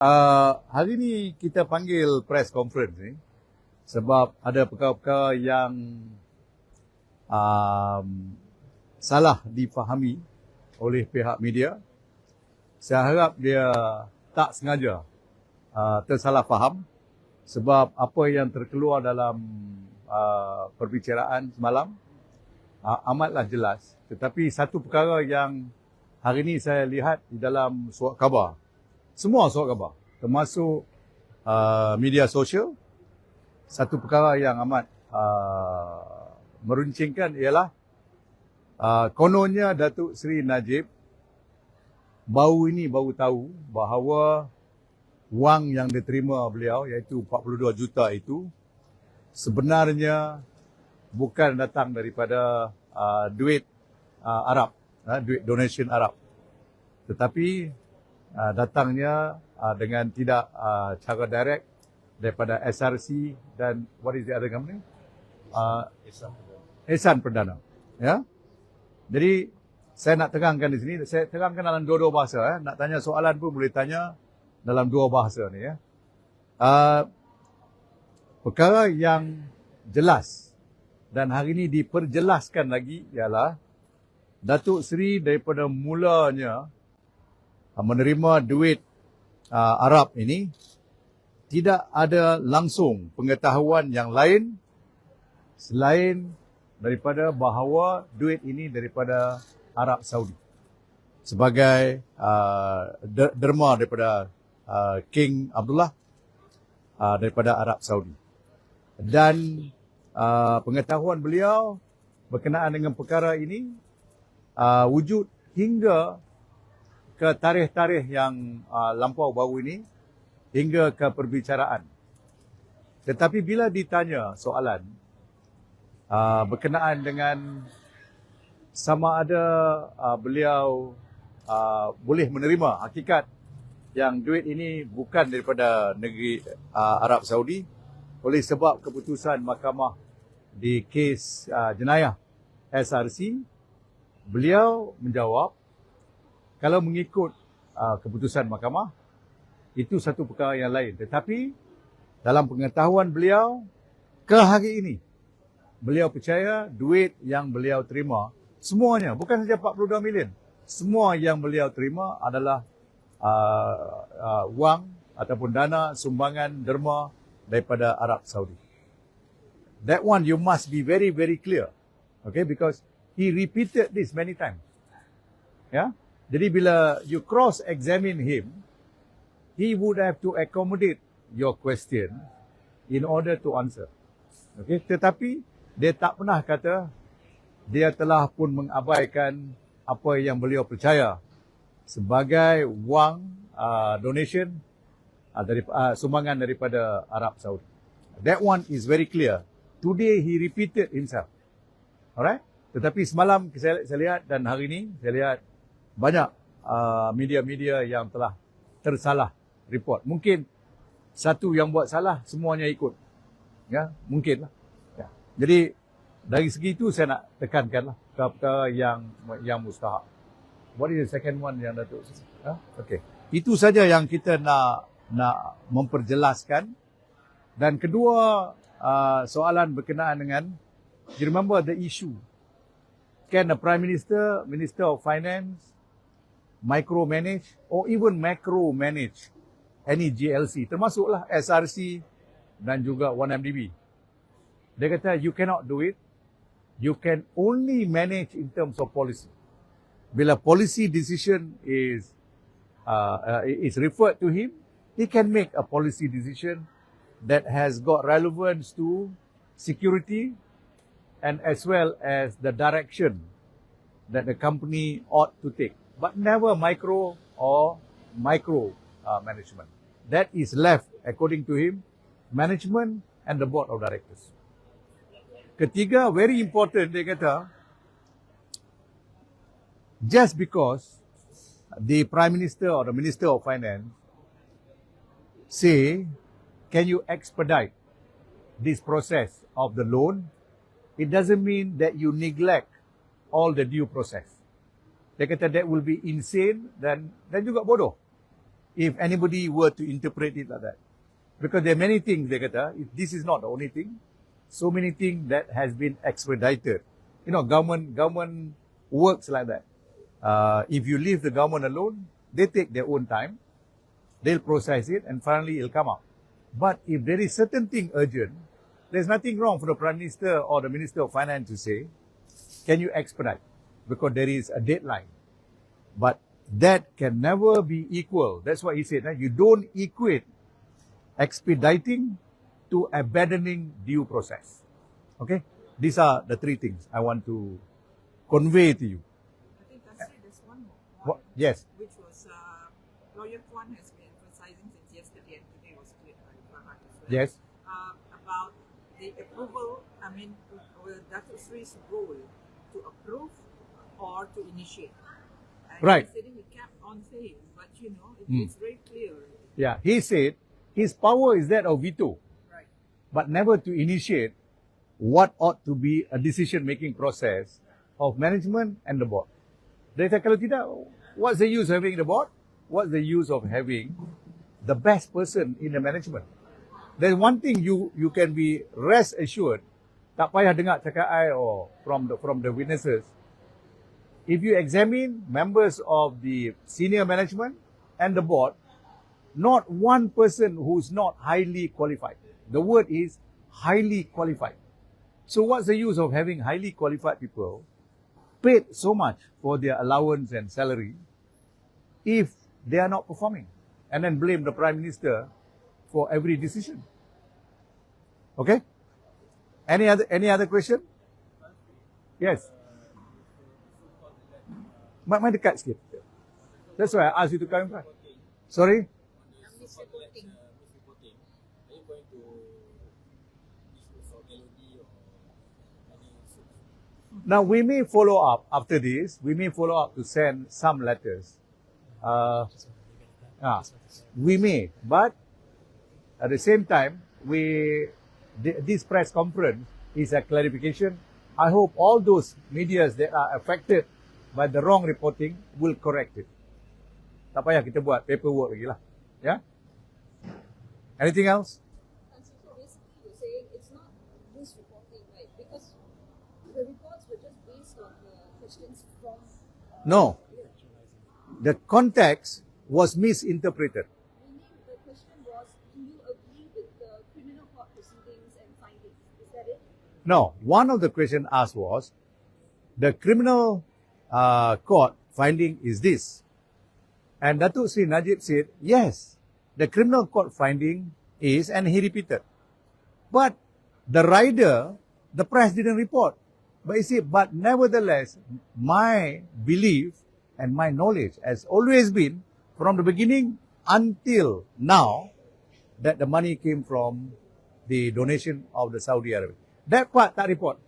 Hari ni kita panggil press conference ni sebab ada perkara-perkara yang salah difahami oleh pihak media. Saya harap dia tak sengaja tersalah faham sebab apa yang terkeluar dalam perbicaraan semalam amatlah jelas. Tetapi satu perkara yang hari ni saya lihat di dalam surat khabar, semua surat khabar, termasuk media sosial, satu perkara yang amat meruncingkan ialah kononnya Datuk Seri Najib baru tahu bahawa wang yang diterima beliau iaitu 42 juta itu sebenarnya bukan datang daripada duit Arab, duit donation Arab, tetapi datangnya dengan tidak cara direct daripada SRC dan what is the other company? Ehsan Perdana. Ya. Jadi saya nak terangkan di sini, saya terangkan dalam dua-dua bahasa. Nak tanya soalan pun boleh tanya dalam dua bahasa ni. Ya. Perkara yang jelas dan hari ini diperjelaskan lagi ialah Datuk Seri daripada mulanya menerima duit Arab ini tidak ada langsung pengetahuan yang lain selain daripada bahawa duit ini daripada Arab Saudi sebagai derma daripada King Abdullah daripada Arab Saudi. Dan pengetahuan beliau berkenaan dengan perkara ini wujud hingga ke tarikh-tarikh yang lampau baru ini, hingga ke perbicaraan. Tetapi bila ditanya soalan berkenaan dengan sama ada beliau boleh menerima hakikat yang duit ini bukan daripada negeri Arab Saudi oleh sebab keputusan mahkamah di kes jenayah SRC, beliau menjawab kalau mengikut keputusan mahkamah, itu satu perkara yang lain. Tetapi dalam pengetahuan beliau ke hari ini, beliau percaya duit yang beliau terima, semuanya, bukan saja 42 million, semua yang beliau terima adalah wang ataupun dana sumbangan derma daripada Arab Saudi. That one you must be very, very clear. Okay, because he repeated this many times. Yeah? Jadi bila you cross-examine him, he would have to accommodate your question in order to answer. Okay? Tetapi dia tak pernah kata dia telah pun mengabaikan apa yang beliau percaya sebagai wang donation dari sumbangan daripada Arab Saudi. That one is very clear. Today he repeated himself. Alright? Tetapi semalam saya lihat dan hari ini saya lihat banyak media-media yang telah tersalah report. Mungkin satu yang buat salah, semuanya ikut. Ya, mungkinlah. Ya. Jadi dari segi itu saya nak tekankanlah perkara yang mustahak. What is the second one yang Datuk? Okay. Itu saja yang kita nak memperjelaskan. Dan kedua soalan berkenaan dengan, you remember the issue. Can a Prime Minister, Minister of Finance micromanage or even macro-manage any GLC, termasuklah SRC dan juga 1MDB. Dia kata, you cannot do it. You can only manage in terms of policy. Bila policy decision is referred to him, he can make a policy decision that has got relevance to security and as well as the direction that the company ought to take. But never micro or micro management. That is left, according to him, management and the board of directors. Ketiga, very important, dia kata, just because the Prime Minister or the Minister of Finance say, can you expedite this process of the loan, it doesn't mean that you neglect all the due process. Dia kata that will be insane dan juga bodoh. if anybody were to interpret it like that. Because there are many things, they kata, this is not the only thing. So many things that has been expedited. You know, government works like that. If you leave the government alone, they take their own time. They'll process it and finally it'll come out. But if there is certain thing urgent, there's nothing wrong for the Prime Minister or the Minister of Finance to say, can you expedite? Because there is a deadline. But that can never be equal. That's what he said. You don't equate expediting to abandoning due process. Okay? These are the three things I want to convey to you. I think there's one more. What? Yes. Which was Lawyer Kwan has been emphasizing since yesterday, and today was cleared by Farhad as well. Yes. About the approval, Datuk Sri's role to approve or to initiate. Right. He kept on saying, but it's very clear. Yeah, he said his power is that of veto, Right. but never to initiate what ought to be a decision-making process of management and the board. Dia kata, kalau tidak, what's the use of having the board? What's the use of having the best person in the management? There's one thing you can be rest assured, tak payah dengar cakap I or from the witnesses. If you examine members of the senior management and the board, not one person who's not highly qualified. The word is highly qualified. So what's the use of having highly qualified people paid so much for their allowance and salary if they are not performing? And then blame the Prime Minister for every decision. Okay? Any other question? Yes. Mai dekat sikit. That's why I asked you to come in front. Sorry? Now we may follow up after this. We may follow up to send some letters. We may, but at the same time, this press conference is a clarification. I hope all those medias that are affected by the wrong reporting will correct it. Tak payah kita buat paperwork lagi lah. Yeah? Anything else? So basically you're saying it's not this reporting, right? Because the reports were just based on the questions from... No. The context was misinterpreted. Meaning the question was, do you agree with the criminal court proceedings and findings? Is that it? No. One of the questions asked was, the criminal court finding is this. And Datuk Sri Najib said, yes, the criminal court finding is, and he repeated. But the rider, the press didn't report. But he said, but nevertheless, my belief and my knowledge has always been, from the beginning until now, that the money came from the donation of the Saudi Arabia. That part tak report.